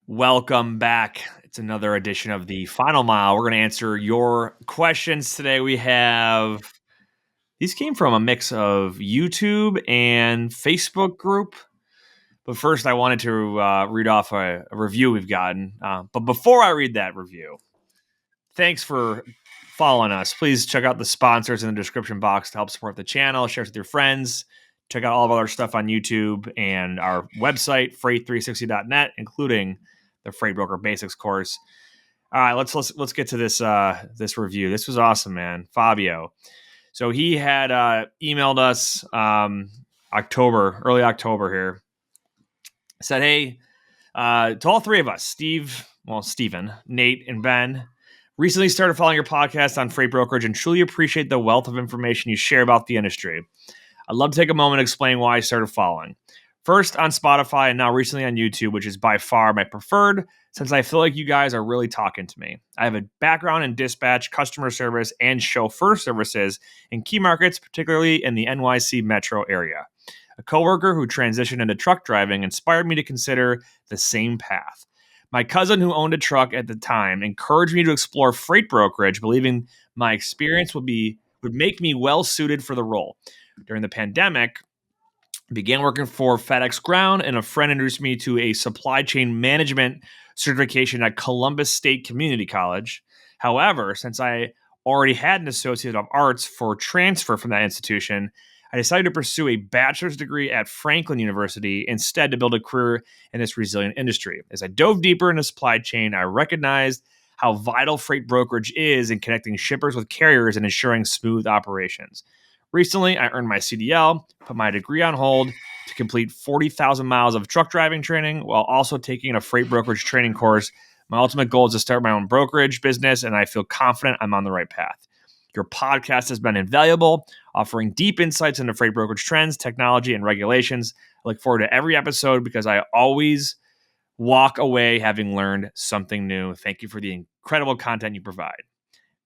Welcome back. It's another edition of the Final Mile. We're going to answer your questions today. These came from a mix of YouTube and Facebook group. But first, I wanted to read off a review we've gotten. But before I read that review, thanks for following us. Please check out the sponsors in the description box to help support the channel. Share it with your friends. Check out all of our stuff on YouTube and our website, freight360.net, including the Freight Broker Basics course. All right, let's get to this review. This was awesome, man. Fabio. So he had emailed us early October here. Said, hey, to all three of us, Steven, Nate, and Ben, recently started following your podcast on freight brokerage and truly appreciate the wealth of information you share about the industry. I'd love to take a moment to explain why I started following. First on Spotify and now recently on YouTube, which is by far my preferred, since I feel like you guys are really talking to me. I have a background in dispatch, customer service, and chauffeur services in key markets, particularly in the NYC metro area. A coworker who transitioned into truck driving inspired me to consider the same path. My cousin, who owned a truck at the time, encouraged me to explore freight brokerage, believing my experience would make me well suited for the role. During the pandemic, I began working for FedEx Ground, and a friend introduced me to a supply chain management certification at Columbus State Community College. However, since I already had an Associate of Arts for transfer from that institution, I decided to pursue a bachelor's degree at Franklin University instead to build a career in this resilient industry. As I dove deeper into supply chain, I recognized how vital freight brokerage is in connecting shippers with carriers and ensuring smooth operations. Recently, I earned my CDL, put my degree on hold to complete 40,000 miles of truck driving training while also taking a freight brokerage training course. My ultimate goal is to start my own brokerage business, and I feel confident I'm on the right path. Your podcast has been invaluable, offering deep insights into freight brokerage trends, technology, and regulations. I look forward to every episode because I always walk away having learned something new. Thank you for the incredible content you provide.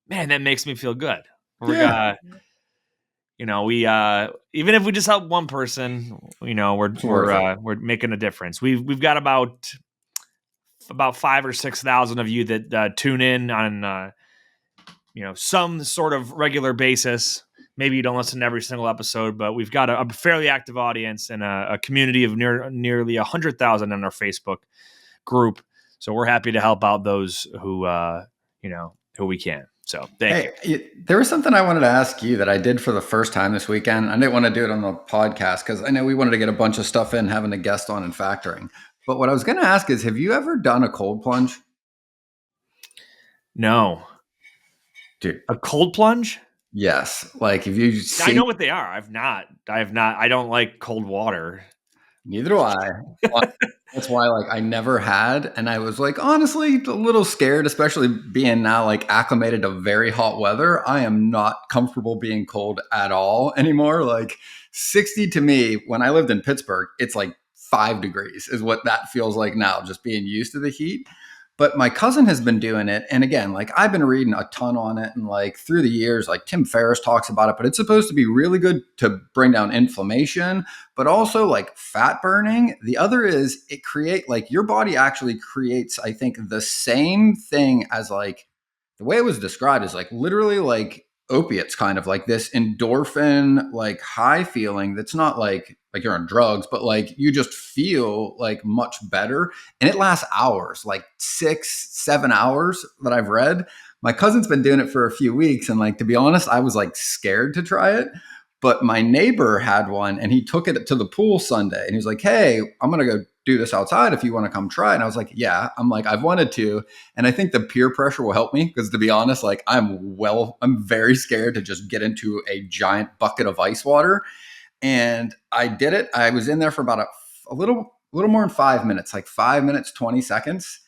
Man, that makes me feel good. We even if we just help one person, we're making a difference. We've got about 5,000 or 6,000 of you that tune in on some sort of regular basis. Maybe you don't listen to every single episode, but we've got a fairly active audience and a community of nearly 100,000 in our Facebook group. So we're happy to help out those who we can. So thank you. There was something I wanted to ask you that I did for the first time this weekend. I didn't want to do it on the podcast because I know we wanted to get a bunch of stuff in, having a guest on and factoring. But what I was going to ask is, have you ever done a cold plunge? No. Dude. A cold plunge? Yes. Like if you I know what they are. I have not. I don't like cold water. Neither do I. That's why I never had. And I was honestly a little scared, especially being now acclimated to very hot weather. I am not comfortable being cold at all anymore. 60 to me, when I lived in Pittsburgh, it's 5 degrees is what that feels like now, just being used to the heat. But my cousin has been doing it. And again, I've been reading a ton on it. And through the years, Tim Ferriss talks about it, but it's supposed to be really good to bring down inflammation, but also fat burning. The other is it your body actually creates, I think, the same thing as the way it was described is literally opiates, kind of this endorphin, high feeling. That's not like you're on drugs, but you just feel much better. And it lasts hours, 6-7 hours that I've read. My cousin's been doing it for a few weeks. And to be honest, I was scared to try it. But my neighbor had one and he took it to the pool Sunday and he was like, hey, I'm going to go do this outside if you want to come try. And I was like, yeah, I've wanted to. And I think the peer pressure will help me because to be honest, I'm very scared to just get into a giant bucket of ice water. And I did it. I was in there for about a little more than 5 minutes, 5 minutes, 20 seconds.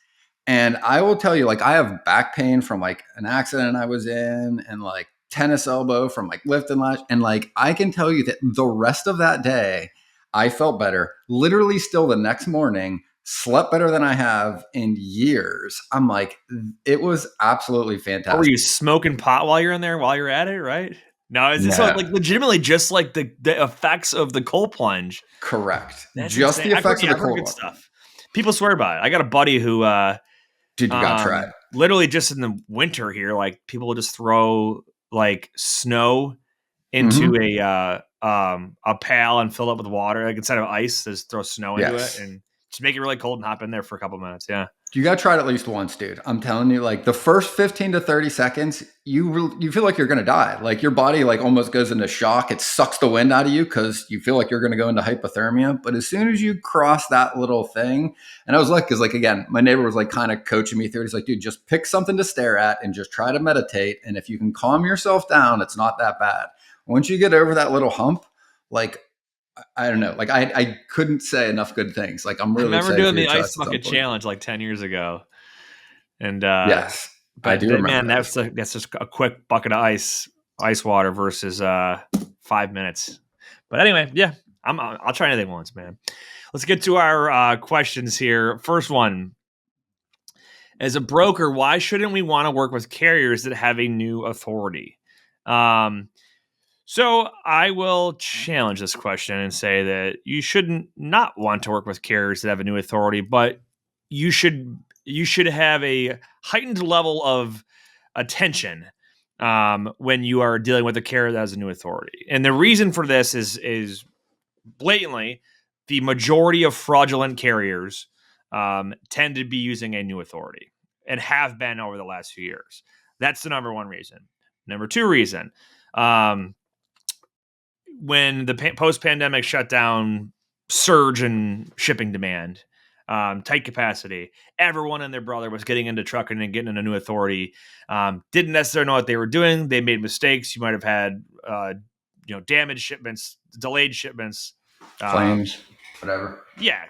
And I will tell you, I have back pain from an accident I was in and tennis elbow from lift and latch. And I can tell you that the rest of that day, I felt better. Literally still the next morning, slept better than I have in years. I'm it was absolutely fantastic. Were you smoking pot while you're in there, while you're at it, right? No, is this legitimately just the effects of the cold plunge? Correct. That's just insane. The effects of the cold good stuff. People swear by it. I got a buddy who, Dude, you got to try it. literally just in the winter here, like people will just throw like snow into a pail and fill it with water. Like instead of ice, just throw snow into it and just make it really cold and hop in there for a couple minutes. Yeah. You got to try it at least once, dude. I'm telling you, like the first 15 to 30 seconds, you feel like you're going to die. Like your body like almost goes into shock. It sucks the wind out of you because you feel like you're going to go into hypothermia. But as soon as you cross that little thing, and I was like, because like, again, my neighbor was like kind of coaching me through it. He's like, dude, just pick something to stare at and just try to meditate. And if you can calm yourself down, it's not that bad. Once you get over that little hump, like, I don't know. Like I couldn't say enough good things. Like I'm really I remember doing the excited ice bucket challenge like 10 years ago. And yes, but I do remember man, that. that's just a quick bucket of ice water versus 5 minutes. But anyway, yeah, I'll try anything once, man. Let's get to our questions here. First one. As a broker, why shouldn't we want to work with carriers that have a new authority? So I will challenge this question and say that you shouldn't not want to work with carriers that have a new authority, but you should have a heightened level of attention when you are dealing with a carrier that has a new authority. And the reason for this is blatantly the majority of fraudulent carriers tend to be using a new authority and have been over the last few years. That's the number one reason. Number two reason, when the post-pandemic shutdown surge in shipping demand, tight capacity, everyone and their brother was getting into trucking and getting in a new authority. Didn't necessarily know what they were doing. They made mistakes. You might have had, damaged shipments, delayed shipments, claims, whatever. Yeah,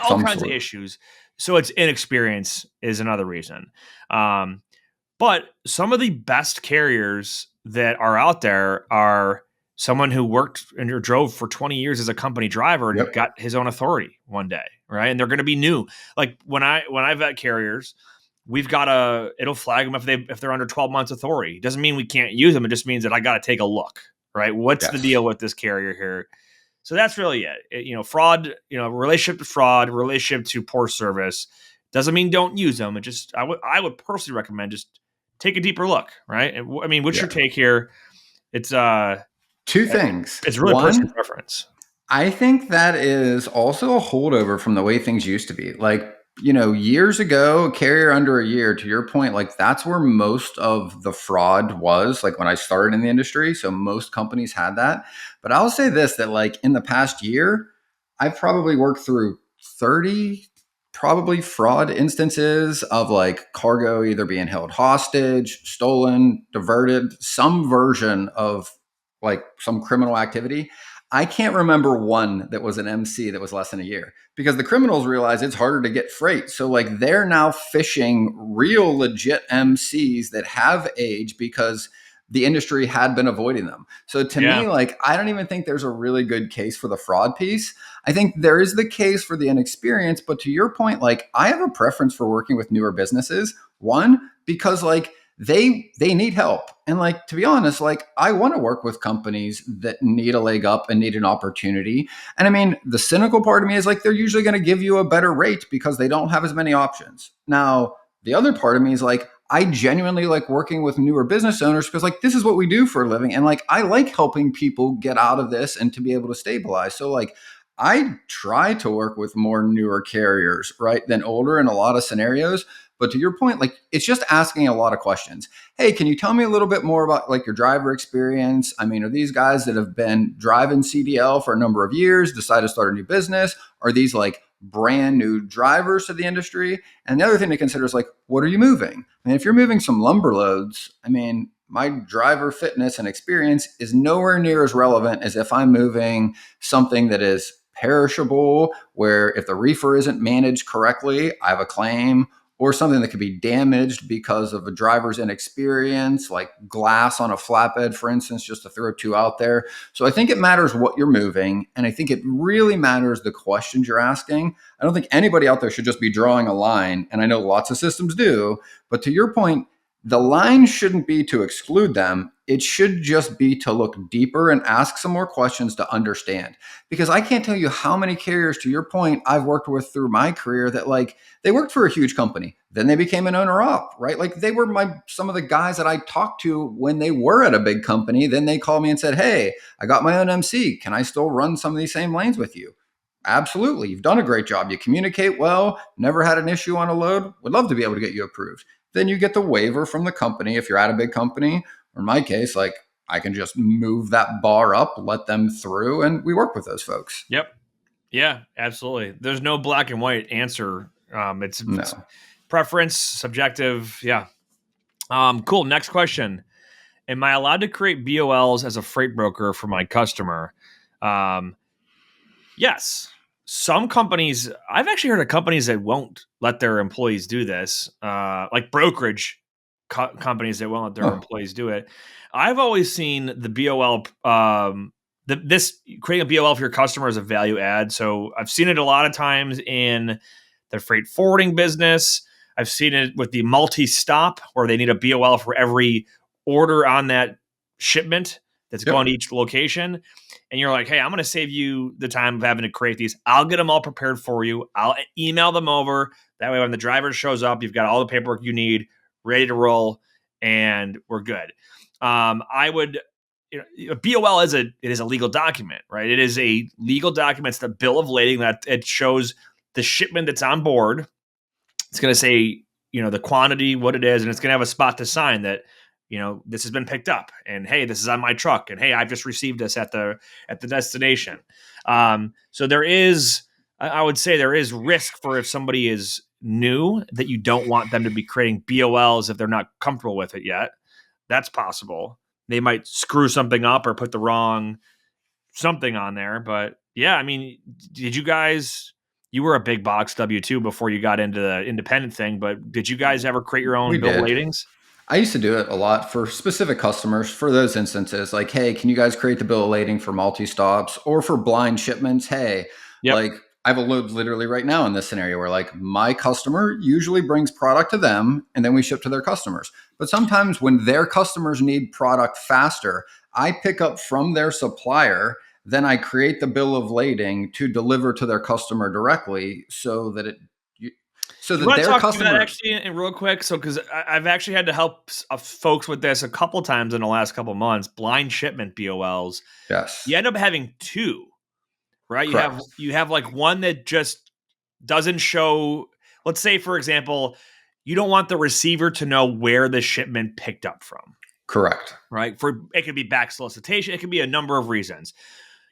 all kinds of issues. So it's inexperience is another reason. But some of the best carriers that are out there are someone who worked and drove for 20 years as a company driver and got his own authority one day, right? And they're going to be new. Like when I vet carriers, we've got it'll flag them if they're under 12 months authority. It doesn't mean we can't use them. It just means that I got to take a look, right? What's the deal with this carrier here? So that's really it. Fraud, relationship to fraud, relationship to poor service doesn't mean don't use them. It just, I would personally recommend just take a deeper look, right? I mean, what's your take here? It's two things. It's really personal preference. I think that is also a holdover from the way things used to be. Like, years ago, carrier under a year, to your point, like that's where most of the fraud was, like when I started in the industry. So most companies had that. But I'll say this, that like in the past year, I've probably worked through 30 probably fraud instances of like cargo either being held hostage, stolen, diverted, some version of like some criminal activity. I can't remember one that was an MC that was less than a year because the criminals realize it's harder to get freight. So like they're now fishing real legit MCs that have age because the industry had been avoiding them. So to me, like, I don't even think there's a really good case for the fraud piece. I think there is the case for the inexperience, but to your point, like I have a preference for working with newer businesses. One, because like they need help. And like, to be honest, like I want to work with companies that need a leg up and need an opportunity. And I mean, the cynical part of me is like, they're usually going to give you a better rate because they don't have as many options. Now, the other part of me is like, I genuinely like working with newer business owners because like, this is what we do for a living. And like, I like helping people get out of this and to be able to stabilize. So like, I try to work with more newer carriers, right, than older in a lot of scenarios. But to your point, like it's just asking a lot of questions. Hey, can you tell me a little bit more about like your driver experience? I mean, are these guys that have been driving CDL for a number of years, decide to start a new business? Are these like brand new drivers to the industry? And the other thing to consider is like, what are you moving? I mean, if you're moving some lumber loads, I mean, my driver fitness and experience is nowhere near as relevant as if I'm moving something that is perishable, where if the reefer isn't managed correctly, I have a claim, or something that could be damaged because of a driver's inexperience, like glass on a flatbed, for instance, just to throw two out there. So I think it matters what you're moving. And I think it really matters the questions you're asking. I don't think anybody out there should just be drawing a line. And I know lots of systems do. But to your point, The line shouldn't be to exclude them. It should just be to look deeper and ask some more questions to understand. Because I can't tell you how many carriers, to your point, I've worked with through my career that like they worked for a huge company. Then they became an owner op, right? Like they were some of the guys that I talked to when they were at a big company. Then they called me and said, "Hey, I got my own MC. Can I still run some of these same lanes with you?" Absolutely. You've done a great job. You communicate well, never had an issue on a load. Would love to be able to get you approved. Then you get the waiver from the company if you're at a big company. Or in my case, like I can just move that bar up, let them through, and we work with those folks. Yep. Yeah, absolutely. There's no black and white answer. It's No. preference, subjective. Yeah. Cool. Next question. Am I allowed to create BOLs as a freight broker for my customer? Um, yes. Some companies, I've actually heard of companies that won't let their employees do this, like brokerage companies that won't let their Huh. employees do it. I've always seen the BOL, this creating a BOL for your customer is a value add. So I've seen it a lot of times in the freight forwarding business. I've seen it with the multi-stop where they need a BOL for every order on that shipment that's going Yep. to each location. And you're like, hey, I'm going to save you the time of having to create these. I'll get them all prepared for you. I'll email them over. That way, when the driver shows up, you've got all the paperwork you need ready to roll, and we're good. I would, a BOL it is a legal document, right? It is a legal document. It's the bill of lading that it shows the shipment that's on board. It's going to say, the quantity, what it is, and it's going to have a spot to sign that, this has been picked up, and hey, this is on my truck, and hey, I've just received this at the destination. So there is, I would say, there is risk for if somebody is new that you don't want them to be creating BOLs if they're not comfortable with it yet. That's possible. They might screw something up or put the wrong something on there. But yeah, I mean, did you guys? You were a big box W2 before you got into the independent thing, but did you guys ever create your We own bill of did. ladings? I used to do it a lot for specific customers for those instances. Like, hey, can you guys create the bill of lading for multi stops or for blind shipments? Hey, Yep. like I have a load literally right now in this scenario where like my customer usually brings product to them and then we ship to their customers. But sometimes when their customers need product faster, I pick up from their supplier. Then I create the bill of lading to deliver to their customer directly so that so You that want to their talk through that customer. actually in real quick? So, because I've actually had to help folks with this a couple times in the last couple months. Blind shipment BOLs. You Yes, end up having two, right? correct. You have like one that just doesn't show. Let's say, for example, you don't want the receiver to know where the shipment picked up from, Correct. right? For it could be back solicitation. It could be a number of reasons.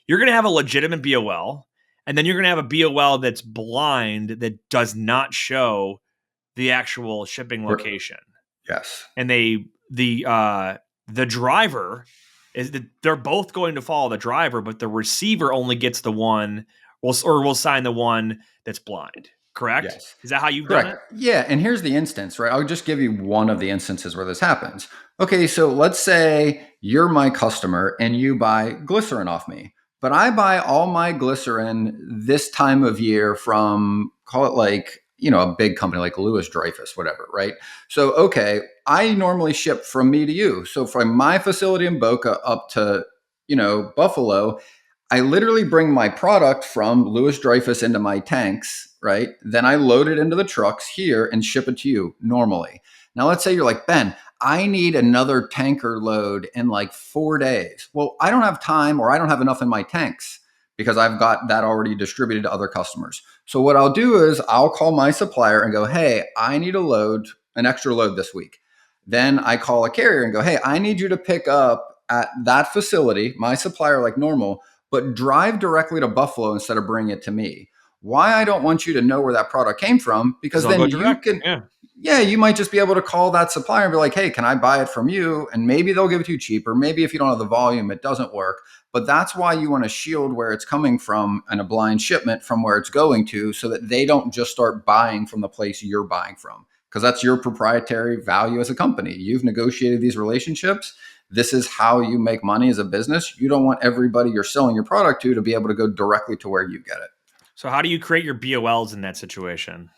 You're going to have a legitimate BOL, and then you're going to have a BOL that's blind that does not show the actual shipping location. Yes. And the driver is that they're both going to follow the driver, but the receiver only gets the one will sign the one that's blind. Correct? Yes. Is that how you've done Correct. it? Yeah. And here's the instance, right? I'll just give you one of the instances where this happens. Okay. So let's say you're my customer and you buy glycerin off me, but I buy all my glycerin this time of year from, call it like, a big company like Lewis Dreyfus, whatever, right? So, okay, I normally ship from me to you. So from my facility in Boca up to, Buffalo, I literally bring my product from Lewis Dreyfus into my tanks, right? Then I load it into the trucks here and ship it to you normally. Now, let's say you're like, Ben, I need another tanker load in like 4 days. Well, I don't have time or I don't have enough in my tanks because I've got that already distributed to other customers. So, what I'll do is I'll call my supplier and go, hey, I need an extra load this week. Then I call a carrier and go, hey, I need you to pick up at that facility, my supplier, like normal, but drive directly to Buffalo instead of bringing it to me. Why I don't want you to know where that product came from, Because because I'll then go you direct. can, Yeah. yeah, you might just be able to call that supplier and be like, hey, can I buy it from you? And maybe they'll give it to you cheaper. Maybe if you don't have the volume, it doesn't work. But that's why you want to shield where it's coming from and a blind shipment from where it's going to so that they don't just start buying from the place you're buying from. Because that's your proprietary value as a company. You've negotiated these relationships. This is how you make money as a business. You don't want everybody you're selling your product to be able to go directly to where you get it. So how do you create your BOLs in that situation?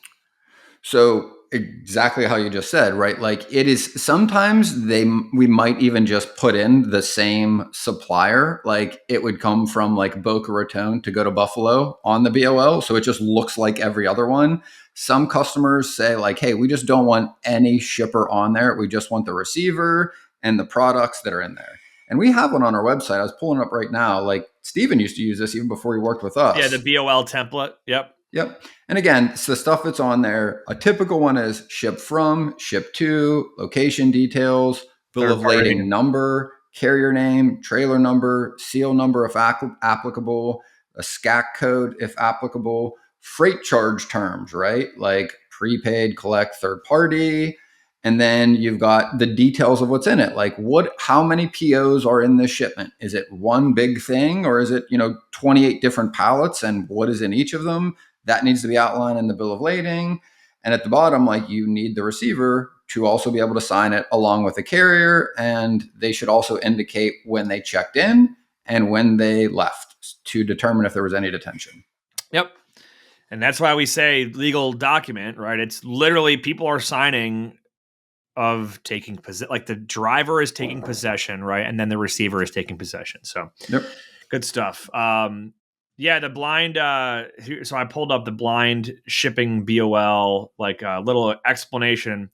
So Exactly how you just said, right? Like it is sometimes we might even just put in the same supplier. Like it would come from like Boca Raton to go to Buffalo on the BOL. So it just looks like every other one. Some customers say like, hey, we just don't want any shipper on there. We just want the receiver and the products that are in there. And we have one on our website. I was pulling it up right now. Like Steven used to use this even before he worked with Yeah, the us. BOL template. Yep. Yep. And again, it's the stuff that's on there. A typical one is ship from, ship to, location details, bill Third of party. lading number, carrier name, trailer number, seal number if applicable, a SCAC code if applicable, freight charge terms, right? Like prepaid, collect, third party. And then you've got the details of what's in it. Like how many POs are in this shipment? Is it one big thing or is it, 28 different pallets and what is in each of them? That needs to be outlined in the bill of lading. And at the bottom, like you need the receiver to also be able to sign it along with the carrier. And they should also indicate when they checked in and when they left to determine if there was any detention. Yep. And that's why we say legal document, right? It's literally people are signing of taking possession, like the driver is taking possession, right? And then the receiver is taking possession. So Yep. good stuff. Yeah, the blind. So I pulled up the blind shipping BOL, like a little explanation.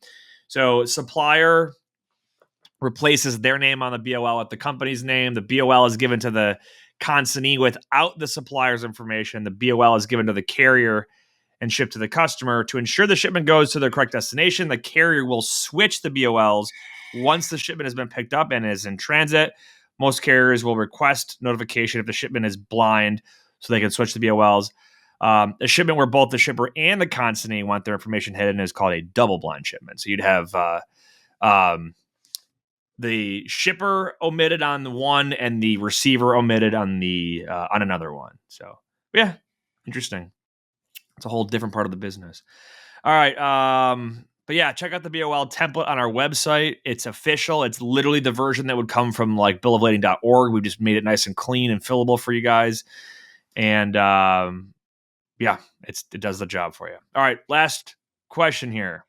So supplier replaces their name on the BOL with the company's name. The BOL is given to the consignee without the supplier's information. The BOL is given to the carrier and shipped to the customer. To ensure the shipment goes to the correct destination, the carrier will switch the BOLs once the shipment has been picked up and is in transit. Most carriers will request notification if the shipment is blind so they can switch the BOLs. A shipment where both the shipper and the consignee want their information hidden is called a double blind shipment. So you'd have the shipper omitted on the one and the receiver omitted on the on another one. So yeah, interesting. It's a whole different part of the business. All right. But yeah, check out the BOL template on our website. It's official. It's literally the version that would come from like billoflading.org. We just made it nice and clean and fillable for you guys. And yeah, it does the job for you. All right. Last question here.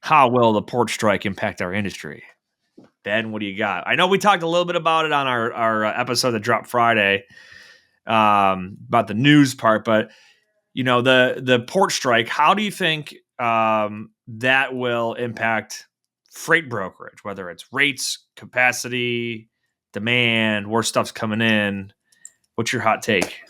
How will the port strike impact our industry? Ben, what do you got? I know we talked a little bit about it on our episode that dropped Friday about the news part, but the port strike, how do you think that will impact freight brokerage, whether it's rates, capacity, demand, where stuff's coming in? What's your hot take?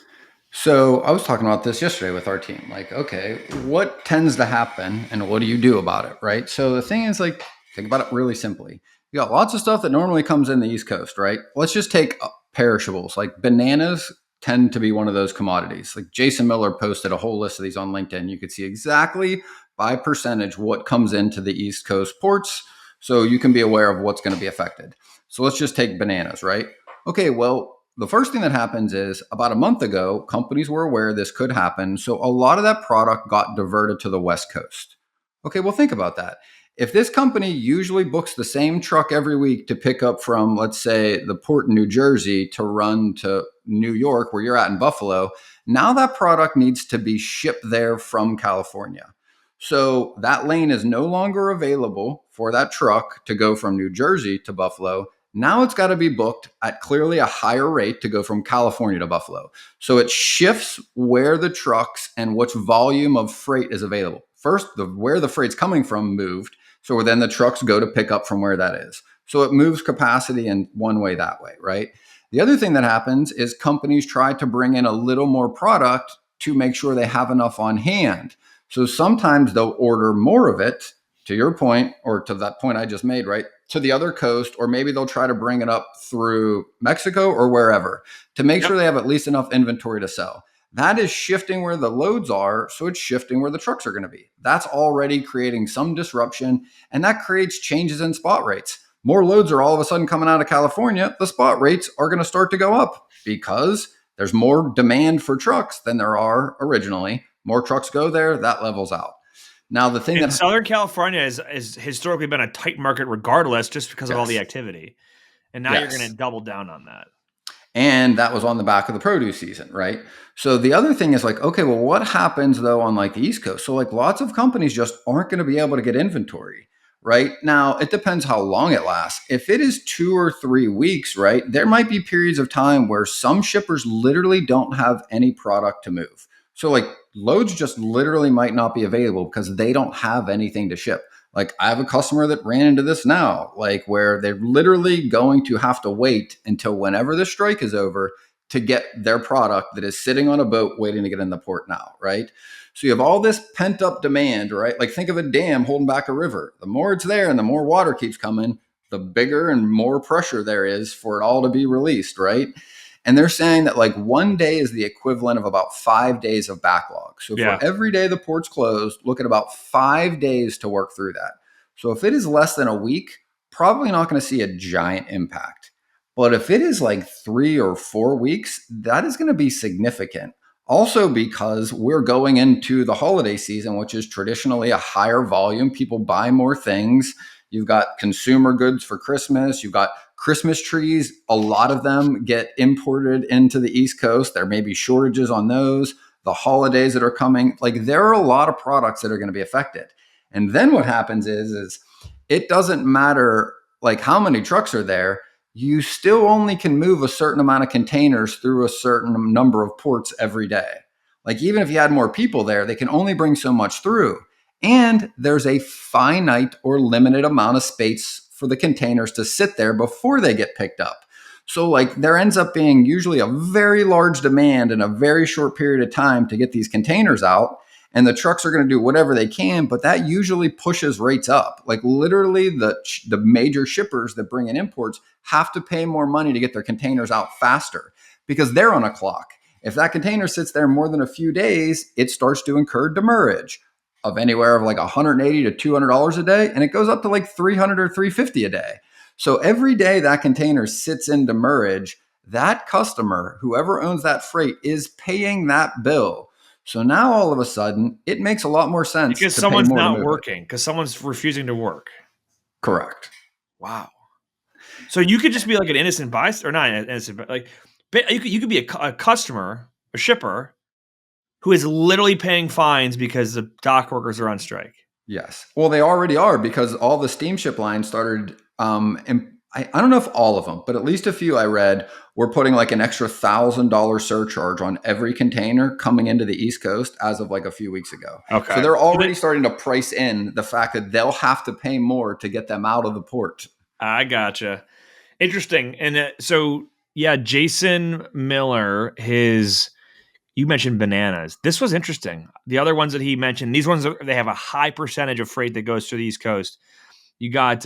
So I was talking about this yesterday with our team. Like, okay, what tends to happen and what do you do about it? Right. So the thing is, like, think about it really simply. You got lots of stuff that normally comes in the East Coast, right? Let's just take perishables. Like bananas tend to be one of those commodities. Like Jason Miller posted a whole list of these on LinkedIn. You could see exactly by percentage what comes into the East Coast ports. So you can be aware of what's going to be affected. So let's just take bananas, right? Okay, well, the first thing that happens is about a month ago, companies were aware this could happen. So a lot of that product got diverted to the West Coast. Okay, well, think about that. If this company usually books the same truck every week to pick up from, let's say, the port in New Jersey to run to New York, where you're at in Buffalo, now that product needs to be shipped there from California. So that lane is no longer available for that truck to go from New Jersey to Buffalo. Now it's got to be booked at clearly a higher rate to go from California to Buffalo. So it shifts where the trucks and which volume of freight is available. First, where the freight's coming from moved. So then the trucks go to pick up from where that is. So it moves capacity in one way that way, right? The other thing that happens is companies try to bring in a little more product to make sure they have enough on hand. So sometimes they'll order more of it, to your point, or to that point I just made, right? To the other coast, or maybe they'll try to bring it up through Mexico or wherever to make sure they have at least enough inventory to sell. That is shifting where the loads are, so it's shifting where the trucks are going to be. That's already creating some disruption, and that creates changes in spot rates. More loads are all of a sudden coming out of California. The spot rates are going to start to go up because there's more demand for trucks than there are originally. More trucks go there, that levels out. Now, the thing in Southern California has historically been a tight market regardless, just because of all the activity. And now you're going to double down on that. And that was on the back of the produce season, right? So the other thing is like, okay, well, what happens though on like the East Coast? So like lots of companies just aren't going to be able to get inventory, right? Now, it depends how long it lasts. If it is 2 or 3 weeks, right, there might be periods of time where some shippers literally don't have any product to move. So like loads just literally might not be available because they don't have anything to ship. Like I have a customer that ran into this now, like where they're literally going to have to wait until whenever the strike is over to get their product that is sitting on a boat waiting to get in the port now, right? So you have all this pent up demand, right? Like think of a dam holding back a river. The more it's there and the more water keeps coming, the bigger and more pressure there is for it all to be released, right? And they're saying that like one day is the equivalent of about 5 days of backlog. So Yeah. for every day the port's closed, look at about 5 days to work through that. So if it is less than a week, probably not going to see a giant impact. But if it is like 3 or 4 weeks, that is going to be significant. Also, because we're going into the holiday season, which is traditionally a higher volume, people buy more things. You've got consumer goods for Christmas. You've got Christmas trees. A lot of them get imported into the East Coast. There may be shortages on those. The holidays that are coming, like there are a lot of products that are going to be affected. And then what happens is it doesn't matter like how many trucks are there. You still only can move a certain amount of containers through a certain number of ports every day. Like even if you had more people there, they can only bring so much through. And there's a finite or limited amount of space for the containers to sit there before they get picked up. So like there ends up being usually a very large demand in a very short period of time to get these containers out, and the trucks are going to do whatever they can, but that usually pushes rates up. Like literally the major shippers that bring in imports have to pay more money to get their containers out faster because they're on a clock. If that container sits there more than a few days, it starts to incur demurrage of anywhere of like $180 to $200 a day, and it goes up to like $300 or $350 a day. So every day that container sits in demurrage, that customer, whoever owns that freight, is paying that bill. So now all of a sudden, it makes a lot more sense Because to pay someone's more to not move it. working, because someone's refusing to work. Correct. Wow. So you could just be like an innocent bystander, or not an innocent, but like you could be a customer, a shipper, who is literally paying fines because the dock workers are on strike. Yes. Well, they already are because all the steamship lines started. And I don't know if all of them, but at least a few I read were putting like an extra $1,000 surcharge on every container coming into the East Coast as of like a few weeks ago. Okay. So they're already starting to price in the fact that they'll have to pay more to get them out of the port. I gotcha. Interesting. And so, yeah, Jason Miller, you mentioned bananas. This was interesting. The other ones that he mentioned, these ones, they have a high percentage of freight that goes through the East Coast. You got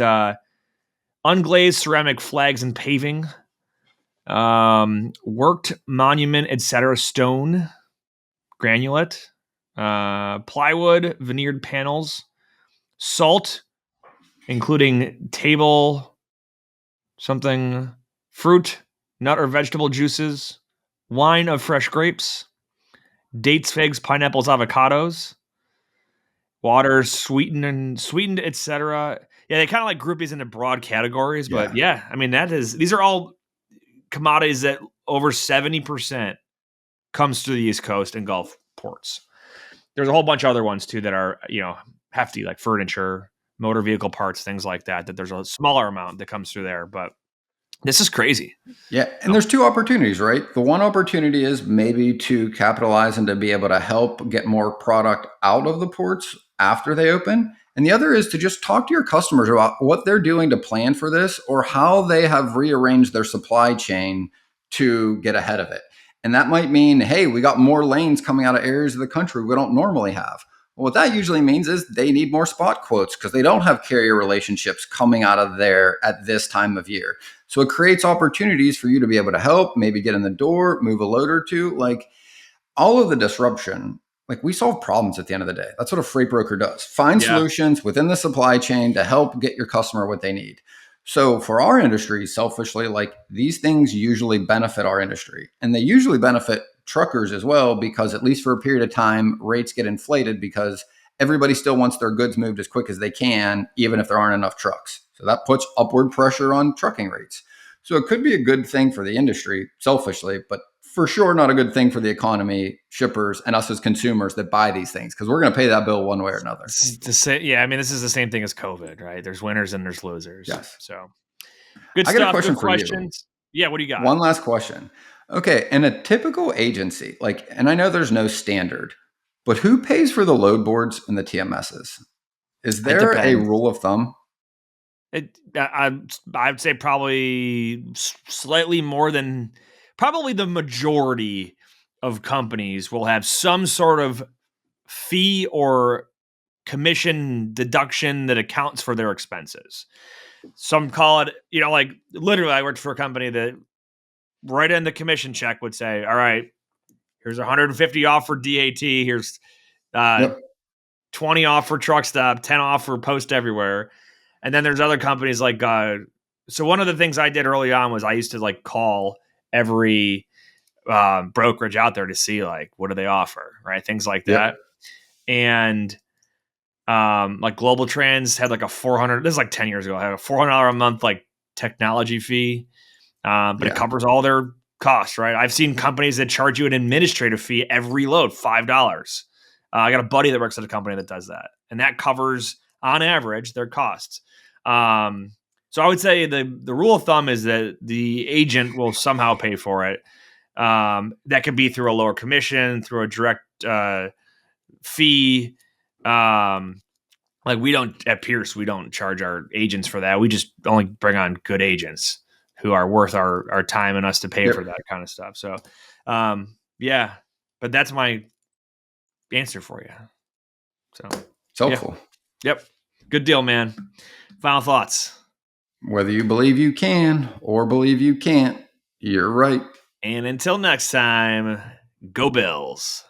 unglazed ceramic flags and paving, worked monument, etc., stone, granulate, plywood, veneered panels, salt, including table, something, fruit, nut or vegetable juices, wine of fresh grapes, dates, figs, pineapples, avocados, water, sweetened, etc. Yeah, they kind of like group these into broad categories, but yeah, I mean these are all commodities that over 70% comes to the East Coast and Gulf ports. There's a whole bunch of other ones too that are, hefty, like furniture, motor vehicle parts, things like that, that there's a smaller amount that comes through there, but this is crazy. Yeah. And there's two opportunities, right? The one opportunity is maybe to capitalize and to be able to help get more product out of the ports after they open. And the other is to just talk to your customers about what they're doing to plan for this or how they have rearranged their supply chain to get ahead of it. And that might mean, hey, we got more lanes coming out of areas of the country we don't normally have. Well, what that usually means is they need more spot quotes because they don't have carrier relationships coming out of there at this time of year. So it creates opportunities for you to be able to help, maybe get in the door, move a load or two. Like all of the disruption, like we solve problems at the end of the day. That's what a freight broker does. Find solutions within the supply chain to help get your customer what they need. So for our industry, selfishly, like these things usually benefit our industry and they usually benefit truckers as well, because at least for a period of time, rates get inflated because everybody still wants their goods moved as quick as they can, even if there aren't enough trucks. So that puts upward pressure on trucking rates. So it could be a good thing for the industry, selfishly, but for sure not a good thing for the economy, shippers, and us as consumers that buy these things, because we're going to pay that bill one way or another. Yeah, I mean, this is the same thing as COVID, right? There's winners and there's losers. Yes. So good I got a stuff. Good question for you. questions. Yeah, what do you got? One last question. Okay, in a typical agency, like, and I know there's no standard, but who pays for the load boards and the TMSs? Is It there a depends. rule of thumb? I'd say probably slightly more than probably the majority of companies will have some sort of fee or commission deduction that accounts for their expenses. Some call it, like literally, I worked for a company that right in the commission check would say, all right, here's 150 off for DAT. Here's Yep. 20 off for truck stop, 10 off for post everywhere. And then there's other companies like, so one of the things I did early on was I used to like call every brokerage out there to see like, what do they offer? Right. Things like Yep. that. And like Global Trans had like a 400, this is like 10 years ago, I had a $400 a month like technology fee. But it covers all their costs, right? I've seen companies that charge you an administrative fee every load, $5. I got a buddy that works at a company that does that, and that covers on average their costs. So I would say the rule of thumb is that the agent will somehow pay for it. That could be through a lower commission, through a direct fee. Like we don't at Pierce, we don't charge our agents for that. We just only bring on good agents who are worth our time and us to pay for that kind of stuff. So, yeah, but that's my answer for you. So It's helpful. Yep. Good deal, man. Final thoughts. Whether you believe you can or believe you can't, you're right. And until next time, go Bills.